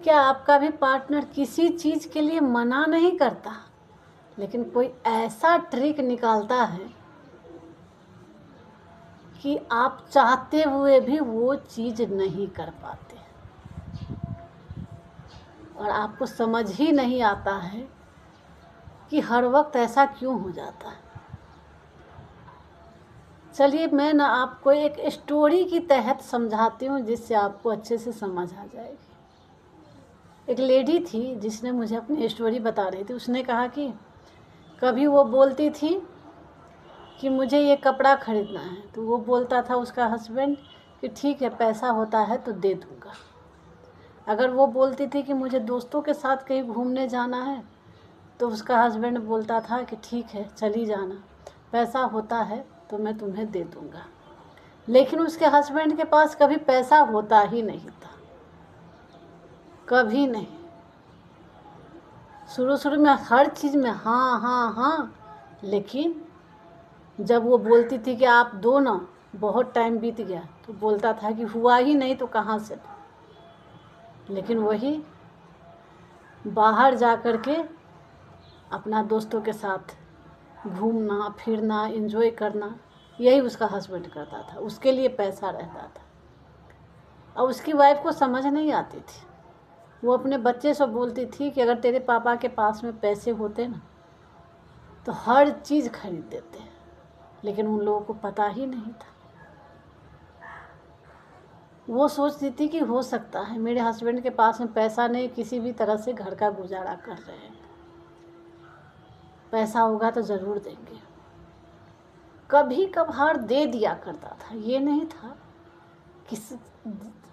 क्या आपका भी पार्टनर किसी चीज़ के लिए मना नहीं करता, लेकिन कोई ऐसा ट्रिक निकालता है कि आप चाहते हुए भी वो चीज़ नहीं कर पाते, और आपको समझ ही नहीं आता है कि हर वक्त ऐसा क्यों हो जाता है। चलिए मैं ना आपको एक स्टोरी की तहत समझाती हूँ, जिससे आपको अच्छे से समझ आ जाएगी। एक लेडी थी जिसने मुझे अपनी स्टोरी बता रही थी। उसने कहा कि कभी वो बोलती थी कि मुझे ये कपड़ा ख़रीदना है, तो वो बोलता था उसका हस्बैंड कि ठीक है, पैसा होता है तो दे दूँगा। अगर वो बोलती थी कि मुझे दोस्तों के साथ कहीं घूमने जाना है, तो उसका हस्बैंड बोलता था कि ठीक है, चली जाना, पैसा होता है तो मैं तुम्हें दे दूँगा। लेकिन उसके हस्बैंड के पास कभी पैसा होता ही नहीं था, कभी नहीं। शुरू में हर चीज़ में हाँ हाँ हाँ, लेकिन जब वो बोलती थी कि आप दो ना, बहुत टाइम बीत गया, तो बोलता था कि हुआ ही नहीं तो कहाँ से। लेकिन वही बाहर जा कर के अपना दोस्तों के साथ घूमना फिरना एंजॉय करना, यही उसका हस्बैंड करता था। उसके लिए पैसा रहता था। और उसकी वाइफ को समझ नहीं आती थी। वो अपने बच्चे से बोलती थी कि अगर तेरे पापा के पास में पैसे होते ना, तो हर चीज़ खरीद देते, लेकिन उन लोगों को पता ही नहीं था। वो सोचती थी कि हो सकता है मेरे हस्बैंड के पास में पैसा नहीं, किसी भी तरह से घर का गुजारा कर रहे हैं, पैसा होगा तो ज़रूर देंगे। कभी कभार दे दिया करता था, ये नहीं था कि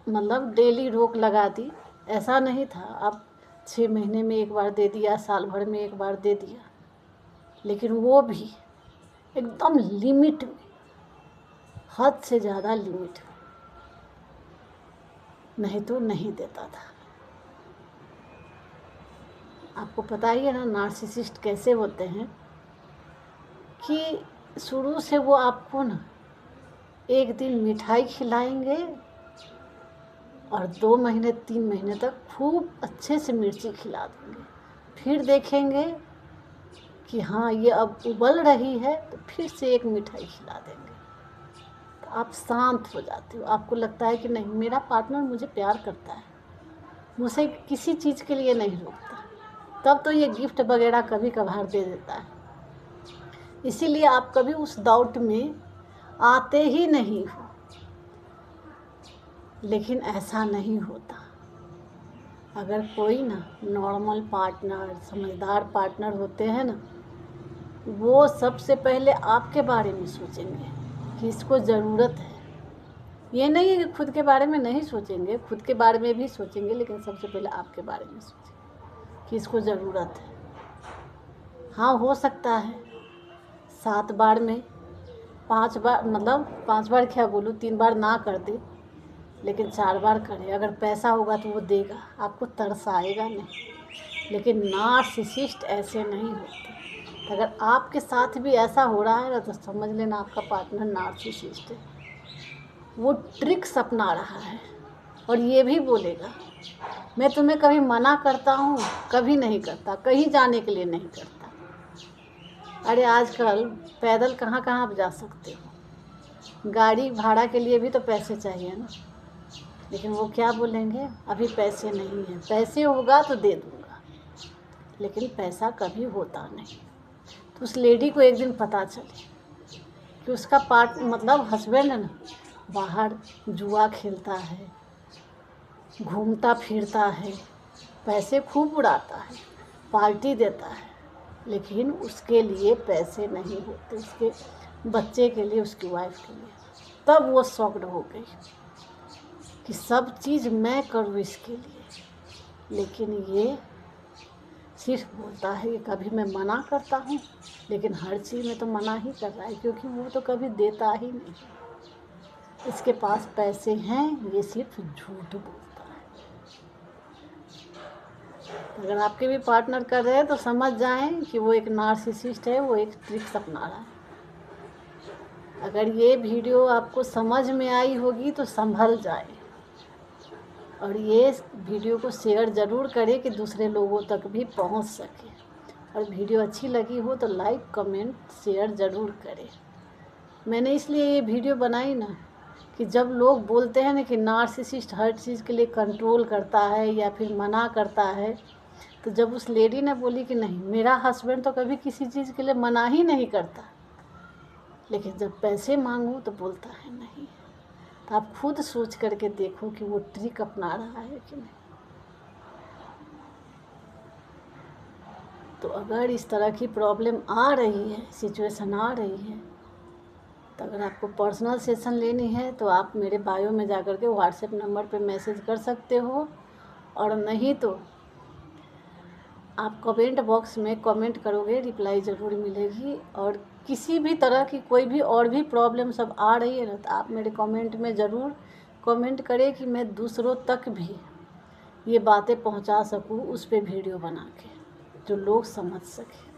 मतलब डेली रोक लगा दी, ऐसा नहीं था। अब 6 महीने में एक बार दे दिया, साल भर में एक बार दे दिया, लेकिन वो भी एकदम लिमिट में, हद से ज़्यादा लिमिट में, नहीं तो नहीं देता था। आपको पता ही है ना नार्सिसिस्ट कैसे होते हैं, कि शुरू से वो आपको ना एक दिन मिठाई खिलाएंगे और 2 महीने 3 महीने तक खूब अच्छे से मिर्ची खिला देंगे। फिर देखेंगे कि हाँ ये अब उबल रही है, तो फिर से एक मिठाई खिला देंगे। तो आप शांत हो जाते हो, आपको लगता है कि नहीं, मेरा पार्टनर मुझे प्यार करता है, मुझे किसी चीज़ के लिए नहीं रोकता। तब तो ये गिफ्ट वगैरह कभी कभार दे देता है। इसीलिए आप कभी उस डाउट में आते ही नहीं हो। लेकिन ऐसा नहीं होता। अगर कोई ना नॉर्मल पार्टनर, समझदार पार्टनर होते हैं ना, वो सबसे पहले आपके बारे में सोचेंगे कि इसको ज़रूरत है। ये नहीं है कि खुद के बारे में नहीं सोचेंगे, खुद के बारे में भी सोचेंगे, लेकिन सबसे पहले आपके बारे में सोचेंगे कि इसको ज़रूरत है। हाँ, हो सकता है 7 बार में 5 बार, मतलब 5 बार क्या बोलूँ, 3 बार ना कर दे, लेकिन 4 बार करे। अगर पैसा होगा तो वो देगा, आपको तरस आएगा नहीं। लेकिन नार्सिसिस्ट ऐसे नहीं होते। अगर आपके साथ भी ऐसा हो रहा है ना, तो समझ लेना आपका पार्टनर नार्सिसिस्ट है। वो ट्रिक्स अपना रहा है, और ये भी बोलेगा मैं तुम्हें कभी मना करता हूँ, कभी नहीं करता, कहीं जाने के लिए नहीं करता। अरे आजकल पैदल कहाँ कहाँ आप जा सकते हो, गाड़ी भाड़ा के लिए भी तो पैसे चाहिए ना। लेकिन वो क्या बोलेंगे, अभी पैसे नहीं हैं, पैसे होगा तो दे दूँगा, लेकिन पैसा कभी होता नहीं। तो उस लेडी को एक दिन पता चले कि उसका मतलब हस्बैंड ना बाहर जुआ खेलता है, घूमता फिरता है, पैसे खूब उड़ाता है, पार्टी देता है, लेकिन उसके लिए पैसे नहीं होते, उसके बच्चे के लिए, उसकी वाइफ के लिए। तब वो शॉक्ड हो गई कि सब चीज़ मैं करूँ इसके लिए, लेकिन ये सिर्फ बोलता है कि कभी मैं मना करता हूँ, लेकिन हर चीज़ में तो मना ही कर रहा है, क्योंकि वो तो कभी देता ही नहीं। इसके पास पैसे हैं, ये सिर्फ झूठ बोलता है। अगर आपके भी पार्टनर कर रहे हैं तो समझ जाएं कि वो एक नार्सिसिस्ट है, वो एक ट्रिक्स अपना रहा है। अगर ये वीडियो आपको समझ में आई होगी तो संभल जाए। और ये वीडियो को शेयर ज़रूर करें कि दूसरे लोगों तक भी पहुंच सके। और वीडियो अच्छी लगी हो तो लाइक कमेंट शेयर ज़रूर करें। मैंने इसलिए ये वीडियो बनाई ना कि जब लोग बोलते हैं ना कि नार्सिसिस्ट हर चीज़ के लिए कंट्रोल करता है या फिर मना करता है, तो जब उस लेडी ने बोली कि नहीं, मेरा हस्बैंड तो कभी किसी चीज़ के लिए मना ही नहीं करता, लेकिन जब पैसे मांगूँ तो बोलता है नहीं, तो आप खुद सोच करके देखो कि वो ट्रिक अपना रहा है कि नहीं। तो अगर इस तरह की प्रॉब्लम आ रही है, सिचुएशन आ रही है, तो अगर आपको पर्सनल सेशन लेनी है तो आप मेरे बायो में जा कर के व्हाट्सएप नंबर पे मैसेज कर सकते हो, और नहीं तो आप कमेंट बॉक्स में कमेंट करोगे, रिप्लाई ज़रूर मिलेगी। और किसी भी तरह की कोई भी और भी प्रॉब्लम सब आ रही है ना, तो आप मेरे कमेंट में ज़रूर कमेंट करें कि मैं दूसरों तक भी ये बातें पहुंचा सकूं, उस पे वीडियो बना के, जो लोग समझ सकें।